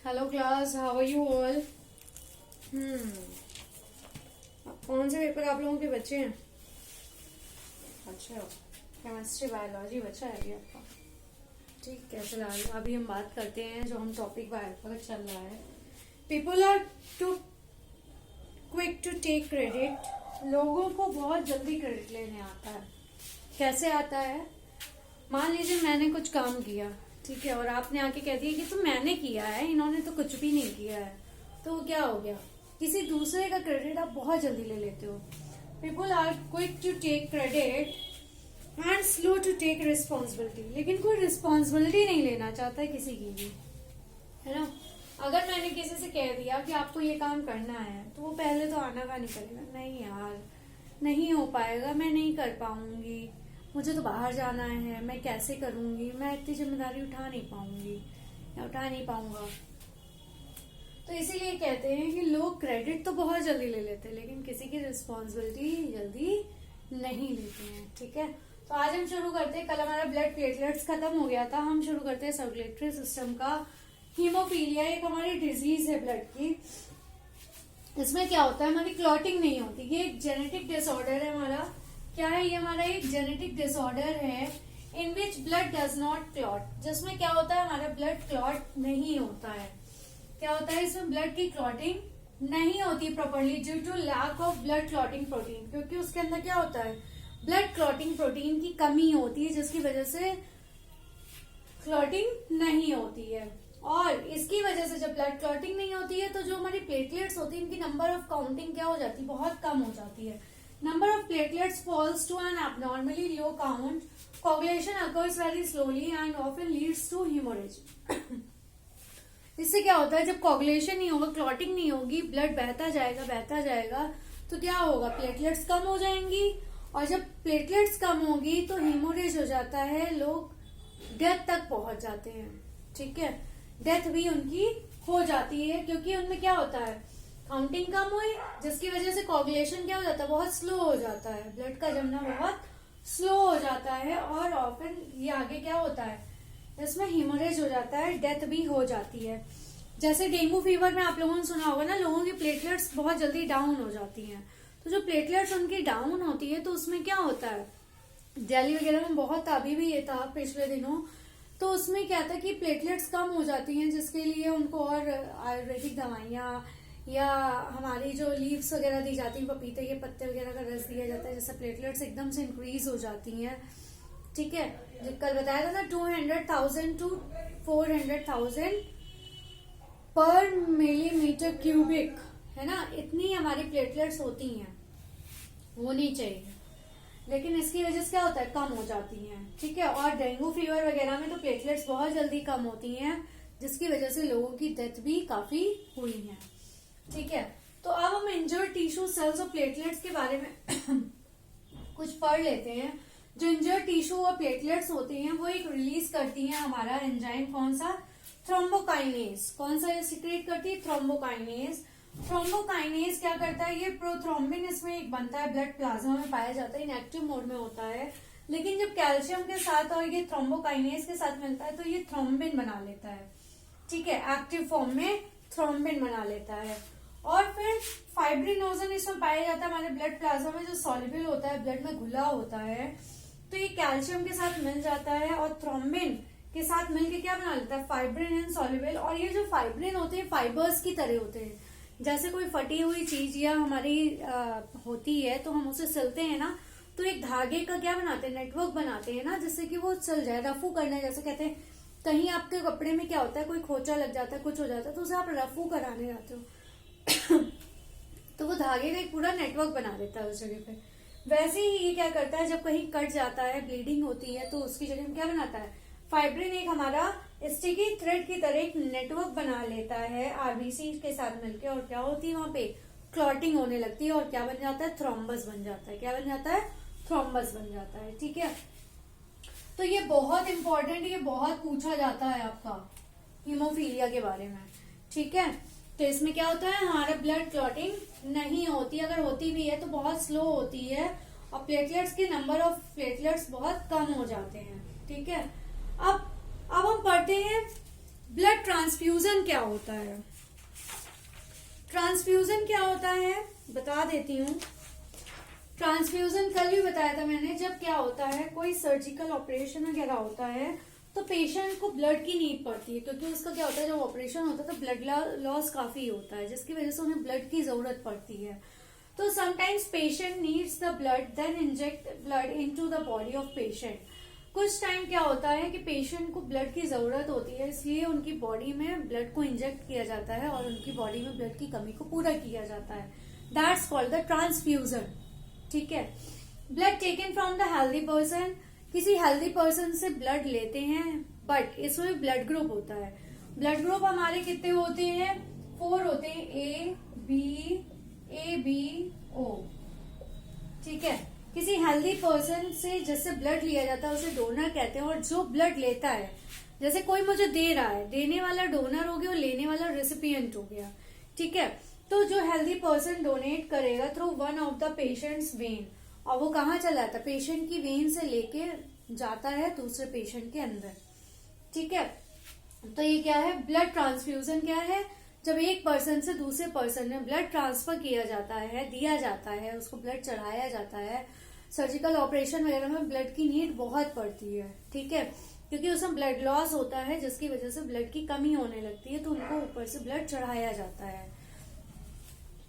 Hello class, how are you all? कौन से paper आप लोगों के बच्चे हैं? अच्छा, केमिस्ट्री बायोलॉजी बचा है अभी आपका। ठीक है, फिलहाल अभी हम बात करते हैं जो हम टॉपिक पर चल रहा है। People are too quick to take credit. लोगों को बहुत जल्दी क्रेडिट लेने आता है। कैसे आता है? मान लीजिए मैंने कुछ काम किया, ठीक है, और आपने आके कह दिया कि तो मैंने किया है, इन्होंने तो कुछ भी नहीं किया है। तो क्या हो गया? किसी दूसरे का क्रेडिट आप बहुत जल्दी ले लेते हो। People are quick to take credit and slow to take responsibility. लेकिन कोई रिस्पॉन्सिबिलिटी नहीं लेना चाहता है किसी की भी, है ना। अगर मैंने किसी से कह दिया कि आपको ये काम करना है, तो वो पहले तो आना का नहीं करेगा, नहीं यार नहीं हो पाएगा, मैं नहीं कर पाऊंगी, मुझे तो बाहर जाना है, मैं कैसे करूंगी, मैं इतनी जिम्मेदारी उठा नहीं पाऊंगी या उठा नहीं पाऊंगा। तो इसीलिए कहते हैं कि लोग क्रेडिट तो बहुत जल्दी ले लेते हैं, लेकिन किसी की रिस्पॉन्सिबिलिटी जल्दी नहीं लेते हैं। ठीक है, तो आज हम शुरू करते हैं। कल हमारा ब्लड प्लेटलेट्स खत्म हो गया था, हम शुरू करते हैं सर्कुलेटरी सिस्टम का। हीमोफीलिया एक हमारी डिजीज है ब्लड की। इसमें क्या होता है, हमारी क्लॉटिंग नहीं होती। ये एक जेनेटिक डिसऑर्डर है हमारा। क्या है ये? हमारा एक जेनेटिक डिसऑर्डर है in which blood does not clot. जिसमें क्या होता है, हमारा ब्लड क्लॉट नहीं होता है। क्या होता है इसमें? ब्लड की क्लॉटिंग नहीं होती properly due to lack of blood clotting protein. क्योंकि उसके अंदर क्या होता है, ब्लड क्लॉटिंग प्रोटीन की कमी होती है, जिसकी वजह से क्लॉटिंग नहीं होती है। और इसकी वजह से जब ब्लड क्लॉटिंग नहीं होती है, तो जो हमारी प्लेटलेट्स होती है, इनकी नंबर ऑफ काउंटिंग क्या हो जाती है, बहुत कम हो जाती है। Number of platelets falls to an abnormally low count. Coagulation occurs very slowly and often leads to haemorrhage. इससे क्या होता है, जब कोगुलेशन नहीं होगा, क्लॉटिंग नहीं होगी, ब्लड बहता जाएगा, तो क्या होगा, प्लेटलेट्स कम हो जाएंगी। और जब प्लेटलेट्स कम होगी तो हेमोरेज हो जाता है, लोग डेथ तक पहुंच जाते हैं। ठीक है, डेथ भी उनकी हो जाती है, क्योंकि उनमें क्या होता है, काउंटिंग कम हुई, जिसकी वजह से कोगुलेशन क्या हो जाता है, बहुत स्लो हो जाता है, ब्लड का जमना बहुत स्लो हो जाता है। और ऑफन ये आगे क्या होता है, इसमें हेमोरेज हो जाता है, डेथ भी हो जाती है। जैसे डेंगू फीवर में आप लोगों ने सुना होगा ना, लोगों की प्लेटलेट्स बहुत जल्दी डाउन हो जाती हैं। तो जो प्लेटलेट्स उनकी डाउन होती है, तो उसमें क्या होता है, दिल्ली वगैरह में बहुत अभी भी ये था पिछले दिनों, तो उसमें क्या था कि प्लेटलेट्स कम हो जाती हैं, जिसके लिए उनको और आयुर्वेदिक दवाइयाँ या हमारी जो लीव्स वगैरह दी जाती हैं, पपीते के पत्ते वगैरह का रस दिया जाता है, जैसे प्लेटलेट्स एकदम से इंक्रीज हो जाती हैं। ठीक है, जो कल बताया था ना, 200,000 टू 400,000 पर मिलीमीटर क्यूबिक, है ना, इतनी हमारी प्लेटलेट्स होती हैं, होनी चाहिए। लेकिन इसकी वजह से क्या होता है, कम हो जाती हैं। ठीक है, और डेंगू फीवर वगैरह में तो प्लेटलेट्स बहुत जल्दी कम होती हैं, जिसकी वजह से लोगों की डेथ भी काफी हुई है। ठीक है, तो अब हम इंजर्ड टिश्यू सेल्स और प्लेटलेट्स के बारे में कुछ पढ़ लेते हैं। जो इंजर्ड टिश्यू और प्लेटलेट्स होती हैं, वो एक रिलीज करती हैं हमारा एंजाइम, कौन सा, थ्रोम्बोकाइनेज। कौन सा ये सीक्रेट करती है, थ्रोम्बोकाइनेज। थ्रोम्बोकाइनेज क्या करता है, ये प्रोथ्रोम्बिन इसमें एक बनता है, ब्लड प्लाज्मा में पाया जाता है, इनएक्टिव मोड में होता है। लेकिन जब कैल्शियम के साथ और ये थ्रोम्बोकाइनेज के साथ मिलता है, तो ये थ्रोम्बिन बना लेता है। ठीक है, एक्टिव फॉर्म में थ्रोम्बिन बना लेता है। और फिर फाइब्रिनोजन इसमें पाया जाता है हमारे ब्लड प्लाज्मा में, जो सॉल्युबल होता है, ब्लड में घुला होता है। तो ये कैल्शियम के साथ मिल जाता है और थ्रोम्बिन के साथ मिलके क्या बना लेता है, फाइब्रिन एंड सॉल्युबल। और ये जो फाइब्रिन होते हैं, फाइबर्स की तरह होते हैं। जैसे कोई फटी हुई चीज या हमारी होती है, तो हम उसे सिलते हैं ना, तो एक धागे का क्या बनाते हैं, नेटवर्क बनाते हैं ना, जिससे कि वो चल जाए। रफू करना, जैसे कहते हैं, कहीं आपके कपड़े में क्या होता है, कोई खोचा लग जाता है, कुछ हो जाता है, तो उसे आप रफू कराने जाते हो तो वो धागे का एक पूरा नेटवर्क बना देता है उस जगह पे। वैसे ही ये क्या करता है, जब कहीं कट जाता है, ब्लीडिंग होती है, तो उसकी जगह में क्या बनाता है, फाइब्रिन एक हमारा स्टिकी थ्रेड की तरह एक नेटवर्क बना लेता है आरबीसी के साथ मिलके। और क्या होती है, वहां पे क्लॉटिंग होने लगती है, और क्या बन जाता है, थ्रोम्बस बन जाता है। क्या बन जाता है, थ्रोम्बस बन जाता है। ठीक है, तो ये बहुत इंपॉर्टेंट, ये बहुत पूछा जाता है आपका हीमोफीलिया के बारे में। ठीक है, तो इसमें क्या होता है, हमारा ब्लड क्लॉटिंग नहीं होती, अगर होती भी है तो बहुत स्लो होती है, और प्लेटलेट्स के नंबर ऑफ प्लेटलेट्स बहुत कम हो जाते हैं। ठीक है, अब हम पढ़ते हैं ब्लड ट्रांसफ्यूजन क्या होता है? ट्रांसफ्यूजन क्या होता है बता देती हूँ। ट्रांसफ्यूजन कल भी बताया था मैंने, जब क्या होता है कोई सर्जिकल ऑपरेशन वगैरह होता है तो पेशेंट को ब्लड की नीड पड़ती है, क्योंकि उसका क्या होता है जब ऑपरेशन होता है तो ब्लड लॉस काफी होता है, जिसकी वजह से उन्हें ब्लड की जरूरत पड़ती है। तो sometimes patient needs the blood, then inject blood into the body of patient. कुछ टाइम क्या होता है कि पेशेंट को ब्लड की जरूरत होती है, इसलिए उनकी बॉडी में ब्लड को इंजेक्ट किया जाता है और उनकी बॉडी में ब्लड की कमी को पूरा किया जाता है। That's called the transfusion. ठीक है। Blood taken from the healthy person, किसी हेल्दी पर्सन से ब्लड लेते हैं, बट इसमें ब्लड ग्रुप होता है। ब्लड ग्रुप हमारे कितने होते हैं? 4 होते हैं, ए बी ओ। ठीक है। किसी हेल्दी पर्सन से जिससे ब्लड लिया जाता है उसे डोनर कहते हैं, और जो ब्लड लेता है, जैसे कोई मुझे दे रहा है, देने वाला डोनर हो गया और लेने वाला रेसिपिएंट हो गया। ठीक है। तो जो हेल्दी पर्सन डोनेट करेगा through one of the patients when, और वो कहाँ चला जाता है? पेशेंट की वेन से लेके जाता है दूसरे पेशेंट के अंदर। ठीक है। तो ये क्या है? ब्लड ट्रांसफ्यूजन क्या है? जब एक पर्सन से दूसरे पर्सन में ब्लड ट्रांसफर किया जाता है, दिया जाता है, उसको ब्लड चढ़ाया जाता है। सर्जिकल ऑपरेशन वगैरह में ब्लड की नीड बहुत पड़ती है। ठीक है। क्योंकि उसमें ब्लड लॉस होता है, जिसकी वजह से ब्लड की कमी होने लगती है, तो उनको ऊपर से ब्लड चढ़ाया जाता है।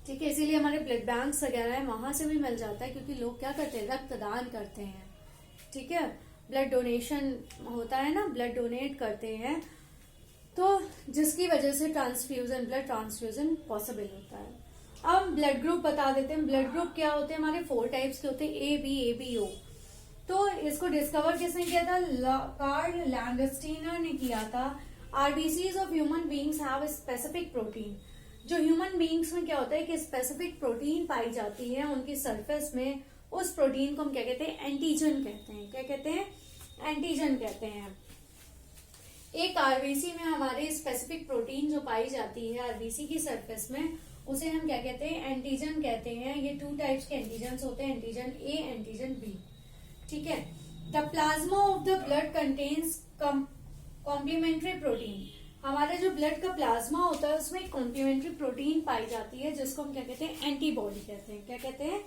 ठीक है। इसीलिए हमारे ब्लड बैंक्स वगैरह है, वहां से भी मिल जाता है, क्योंकि लोग क्या करते हैं? रक्तदान करते हैं। ठीक है। ब्लड डोनेशन होता है ना, ब्लड डोनेट करते हैं, तो जिसकी वजह से ट्रांसफ्यूजन, ब्लड ट्रांसफ्यूजन पॉसिबल होता है। अब ब्लड ग्रुप बता देते हैं। ब्लड ग्रुप क्या होते हैं? हमारे 4 टाइप्स के होते हैं, ए बी ओ। तो इसको डिस्कवर किसने किया था? कार्ल लैंडस्टीनर ने किया था। RBCs of human beings have specific protein. जो ह्यूमन बींग्स में क्या होता है कि स्पेसिफिक प्रोटीन पाई जाती है उनकी सरफेस में, उस प्रोटीन को हम क्या कहते हैं? एंटीजन कहते हैं। क्या कहते हैं? एंटीजन कहते हैं। एक आरबीसी में हमारे स्पेसिफिक प्रोटीन जो पाई जाती है आरबीसी की सरफेस में, उसे हम क्या कहते हैं? एंटीजन कहते हैं। ये 2 टाइप्स के एंटीजन होते हैं, एंटीजन ए, एंटीजन बी। ठीक है। The plasma of the blood contains complementary protein. हमारे जो ब्लड का प्लाज्मा होता है उसमें कॉम्प्लीमेंट्री प्रोटीन पाई जाती है, जिसको हम क्या कहते हैं? एंटीबॉडी कहते हैं। क्या कहते हैं?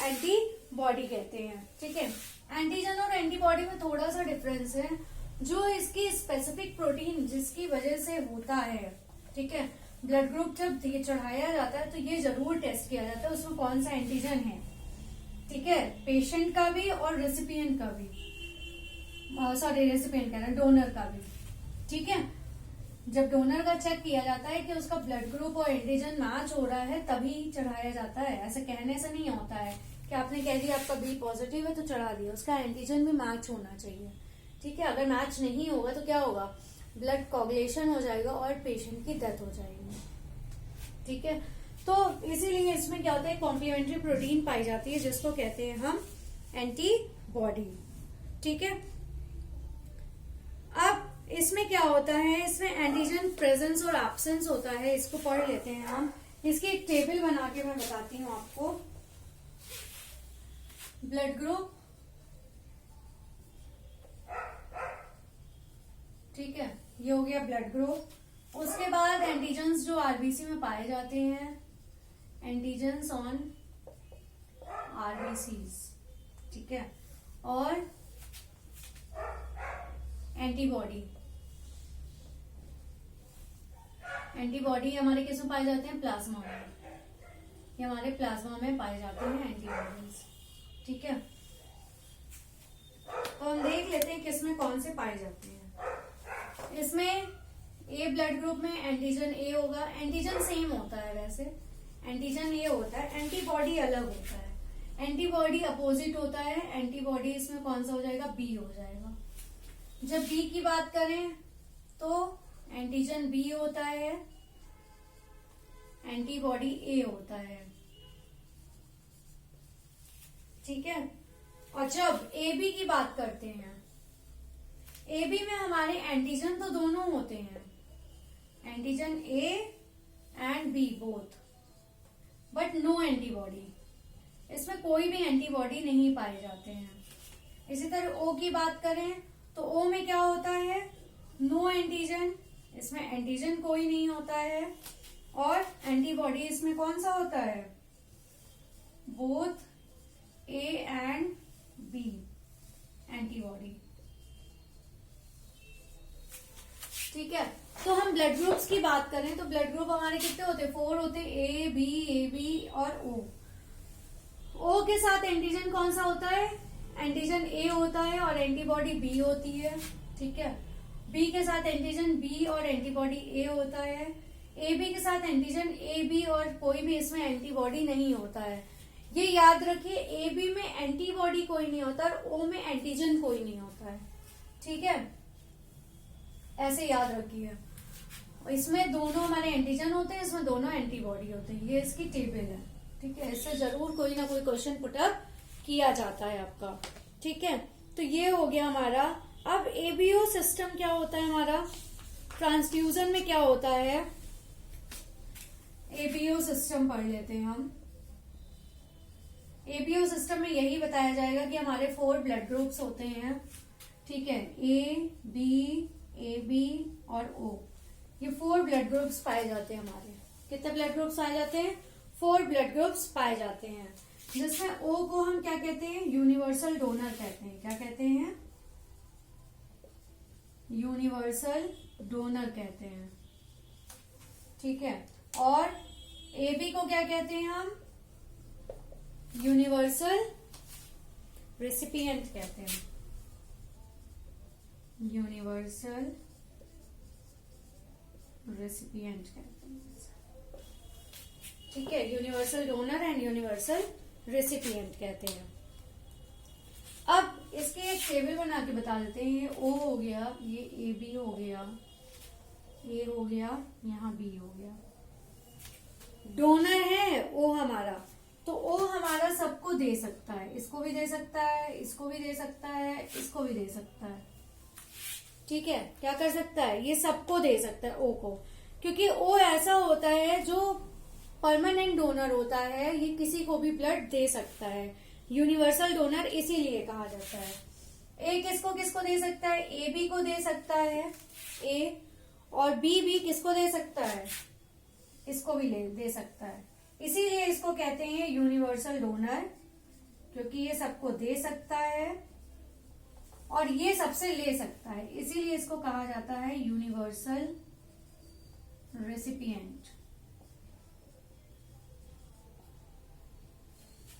एंटीबॉडी कहते हैं। ठीक है। एंटीजन और एंटीबॉडी में थोड़ा सा डिफरेंस है। जो इसकी स्पेसिफिक प्रोटीन जिसकी वजह से होता है, ठीक है, ब्लड ग्रुप जब ये चढ़ाया जाता है तो ये जरूर टेस्ट किया जाता है उसमें कौन सा एंटीजन है। ठीक है। पेशेंट का भी और रेसिपिएंट का भी, सॉरी रेसिपिएंट कह रहा है, डोनर का भी। ठीक है। जब डोनर का चेक किया जाता है कि उसका ब्लड ग्रुप और एंटीजन मैच हो रहा है तभी चढ़ाया जाता है। ऐसे कहने से नहीं होता है कि आपने कह दिया आपका बी पॉजिटिव है तो चढ़ा दिया, उसका एंटीजन भी मैच होना चाहिए। ठीक है। अगर मैच नहीं होगा तो क्या होगा? ब्लड कोगुलेशन हो जाएगा और पेशेंट की डेथ हो जाएगी। ठीक है। तो इसीलिए इसमें क्या होता है? कॉम्प्लीमेंट्री प्रोटीन पाई जाती है, जिसको कहते हैं हम एंटीबॉडी। ठीक है। अब इसमें क्या होता है? इसमें एंटीजन प्रेजेंस और एब्सेंस होता है, इसको पढ़ लेते हैं हम। इसकी एक टेबल बना के मैं बताती हूँ आपको। ब्लड ग्रुप, ठीक है, ये हो गया ब्लड ग्रुप। उसके बाद एंटीजन्स जो आरबीसी में पाए जाते हैं, एंटीजन्स ऑन आरबीसीज। ठीक है। और एंटीबॉडी, एंटीबॉडी हमारे किस में पाए जाते हैं? प्लाज्मा में। ये हमारे प्लाज्मा में पाए जाते हैं एंटीबॉडीज। ठीक है। तो हम देख लेते हैं किसमें कौन से पाए जाते हैं। इसमें ए ब्लड ग्रुप में एंटीजन ए होगा। एंटीजन सेम होता है वैसे, एंटीजन ए होता है, एंटीबॉडी अलग होता है। एंटीबॉडी अपोजिट होता है, एंटीबॉडी इसमें कौन सा हो जाएगा? बी हो जाएगा। जब बी की बात करें तो एंटीजन बी होता है, एंटीबॉडी ए होता है। ठीक है। और जब ए बी की बात करते हैं, ए बी में हमारे एंटीजन तो दोनों होते हैं, antigen A and B both, but no antibody. इसमें कोई भी एंटीबॉडी नहीं पाए जाते हैं। इसी तरह ओ की बात करें तो ओ में क्या होता है? नो एंटीजन इसमें एंटीजन कोई नहीं होता है, और एंटीबॉडी इसमें कौन सा होता है, both A and B antibody. ठीक है, तो हम ब्लड ग्रुप्स की बात करें तो ब्लड ग्रुप हमारे कितने होते हैं, 4 होते हैं, ए बी और ओ। ओ के साथ एंटीजन कौन सा होता है, एंटीजन ए होता है और एंटीबॉडी बी होती है। ठीक है, बी के साथ एंटीजन बी और एंटीबॉडी ए होता है। ए बी के साथ एंटीजन ए बी और कोई भी इसमें एंटीबॉडी नहीं होता है। ये याद रखिए, ए बी में एंटीबॉडी कोई नहीं होता और ओ में एंटीजन कोई नहीं होता है। ठीक है, ऐसे याद रखिए। इसमें दोनों हमारे एंटीजन होते हैं, इसमें दोनों एंटीबॉडी होते हैं। ये इसकी टेबल है। ठीक है, इससे जरूर कोई ना कोई क्वेश्चन पुटअप किया जाता है आपका। ठीक है, तो ये हो गया हमारा। अब एबीओ सिस्टम क्या होता है हमारा, ट्रांसफ्यूजन में क्या होता है, एबीओ सिस्टम पढ़ लेते हैं हम। एबीओ सिस्टम में यही बताया जाएगा कि हमारे 4 ब्लड ग्रुप्स होते हैं। ठीक है, ए बी और ओ, ये 4 ब्लड ग्रुप्स पाए जाते हैं हमारे। कितने ब्लड ग्रुप्स पाए जाते हैं, 4 ब्लड ग्रुप्स पाए जाते हैं, जिसमें ओ को हम क्या कहते हैं, यूनिवर्सल डोनर कहते हैं। क्या कहते हैं, यूनिवर्सल डोनर कहते हैं। ठीक है, और ए बी को क्या कहते हैं हम, यूनिवर्सल रेसिपिएंट कहते हैं। यूनिवर्सल रेसिपिएंट कहते हैं। ठीक है, universal donor and universal recipient कहते हैं। अब इसके एक टेबल बना के बता देते हैं। ये ओ हो गया, ये ए बी हो गया, ए हो गया, यहाँ बी हो गया। डोनर है ओ हमारा, तो ओ हमारा सबको दे सकता है, इसको भी दे सकता है, इसको भी दे सकता है, इसको भी दे सकता है। ठीक है, क्या कर सकता है, ये सबको दे सकता है ओ को, क्योंकि ओ ऐसा होता है जो परमानेंट डोनर होता है, ये किसी को भी ब्लड दे सकता है। यूनिवर्सल डोनर इसीलिए कहा जाता है। ए किसको किसको दे सकता है, ए बी को दे सकता है ए, और बी भी किसको दे सकता है, इसको भी दे सकता है। इसीलिए इसको कहते हैं यूनिवर्सल डोनर, क्योंकि ये सबको दे सकता है और ये सबसे ले सकता है, इसीलिए इसको कहा जाता है यूनिवर्सल रेसिपिएंट।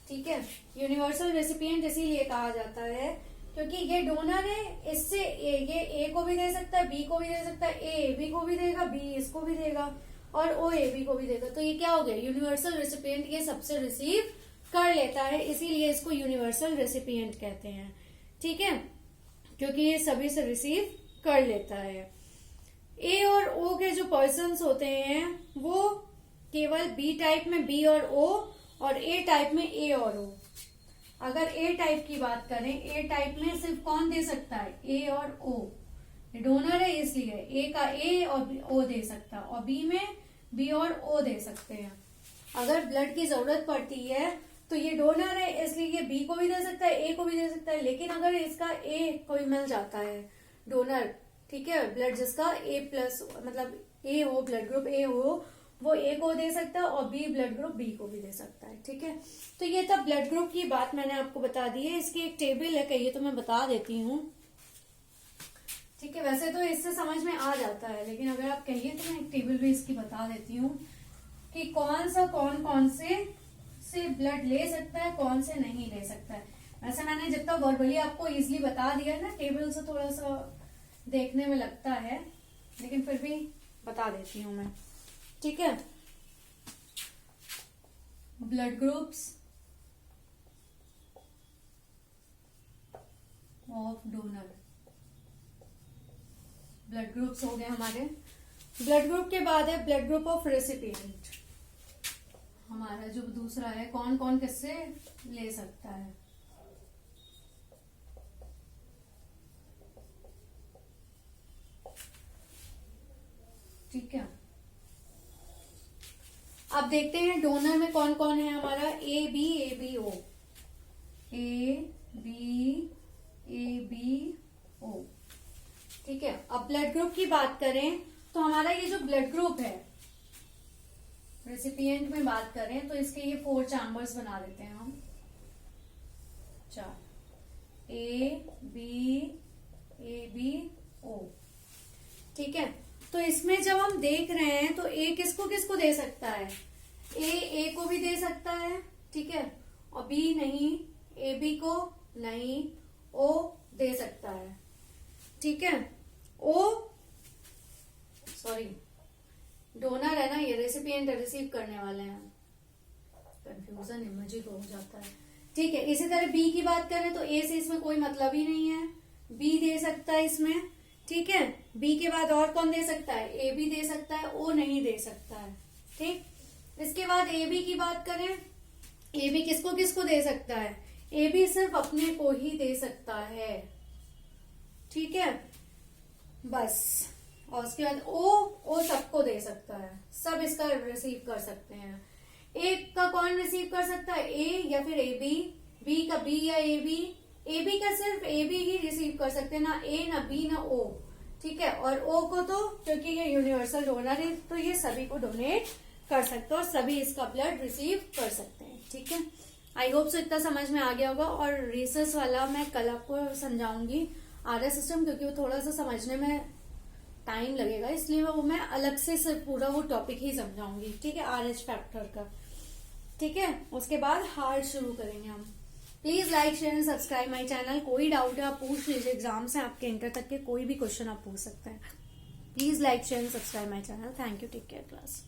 ठीक है, यूनिवर्सल रेसिपिएंट इसीलिए कहा जाता है क्योंकि ये डोनर है, इससे ये ए को भी दे सकता है, बी को भी दे सकता है, ए बी को भी देगा, बी इसको भी देगा और ओ ए बी को भी देगा। तो ये क्या हो गया, यूनिवर्सल रेसिपिएंट, ये सबसे रिसीव कर लेता है, इसीलिए इसको यूनिवर्सल रेसिपिएंट कहते हैं। ठीक है, क्योंकि ये सभी से रिसीव कर लेता है। ए और ओ के जो पर्सन्स होते हैं वो केवल बी टाइप में बी और ओ, और ए टाइप में ए और ओ। अगर ए टाइप की बात करें, ए टाइप में सिर्फ कौन दे सकता है, ए और ओ। डोनर है इसलिए ए का ए और ओ दे सकता है, और बी में बी और ओ दे सकते हैं। अगर ब्लड की जरूरत पड़ती है तो ये डोनर है इसलिए ये बी को भी दे सकता है, ए को भी दे सकता है। लेकिन अगर इसका ए कोई मिल जाता है डोनर, ठीक है, ब्लड जिसका ए प्लस मतलब ए हो, ब्लड ग्रुप ए हो, वो ए को दे सकता है और बी ब्लड ग्रुप बी को भी दे सकता है। ठीक है, तो ये तब ब्लड ग्रुप की बात मैंने आपको बता दी है। इसकी एक टेबल है, कहिए तो मैं बता देती हूँ। ठीक है, वैसे तो इससे समझ में आ जाता है, लेकिन अगर आप कहिए तो मैं एक टेबल भी इसकी बता देती हूँ कि कौन कौन से ब्लड ले सकता है, कौन से नहीं ले सकता है। वैसे मैंने जितना वर्बली आपको इजिली बता दिया है ना, टेबल से थोड़ा सा देखने में लगता है, लेकिन फिर भी बता देती हूँ मैं। ठीक है, blood groups of donor, blood groups हो गए हमारे। ब्लड ग्रुप के बाद है ब्लड ग्रुप ऑफ रेसिपिएंट। हमारा जो दूसरा है, कौन कौन किससे ले सकता है। ठीक है, अब देखते हैं डोनर में कौन कौन है हमारा, A B O, A B O. ठीक है, अब ब्लड ग्रुप की बात करें तो हमारा ये जो ब्लड ग्रुप है, रेसिपिएंट में बात करें तो इसके ये 4 चैम्बर्स बना देते हैं हम, 4, ए बी ओ। ठीक है, तो इसमें जब हम देख रहे हैं तो ए किसको किसको दे सकता है, ए को भी दे सकता है, ठीक है, और बी नहीं, ए बी को नहीं, ओ दे सकता है, ठीक है। ओ सॉरी डोनर है ना, ये रेसिपिएंट रिसीव करने वाले हैं, कंफ्यूजन इमेज हो जाता है, ठीक है। इसी तरह बी की बात करें तो ए से इसमें कोई मतलब ही नहीं है, बी दे सकता है इसमें, ठीक है। बी के बाद और कौन दे सकता है, ए बी दे सकता है, ओ नहीं दे सकता है, ठीक। इसके बाद ए बी की बात करें, ए बी किसको किसको दे सकता है, ए बी सिर्फ अपने को ही दे सकता है, ठीक है, बस। और उसके बाद ओ सबको दे सकता है, सब इसका रिसीव कर सकते हैं। ए का कौन रिसीव कर सकता है, ए या फिर ए बी का बी या ए बी का सिर्फ ए बी ही रिसीव कर सकते हैं, ना ए ना बी ना ओ, ठीक है। और ओ को तो क्योंकि ये यूनिवर्सल डोनर है तो ये सभी को डोनेट कर सकते हैं और सभी इसका ब्लड रिसीव कर सकते हैं, ठीक है। आई होप सो इतना समझ में आ गया होगा। और रिसर्च वाला मैं कल आपको समझाऊंगी आरएस सिस्टम, क्योंकि वो थोड़ा सा समझने में टाइम लगेगा, इसलिए वो मैं अलग से सिर्फ पूरा वो टॉपिक ही समझाऊंगी, ठीक है, आरएच फैक्टर का, ठीक है। उसके बाद हार्ड शुरू करेंगे हम। Please like share and subscribe my channel. कोई डाउट है आप पूछ लीजिए, एग्जाम से आपके इंटर तक के कोई भी क्वेश्चन आप पूछ सकते हैं। Please like share and subscribe my channel. Thank you, take care class.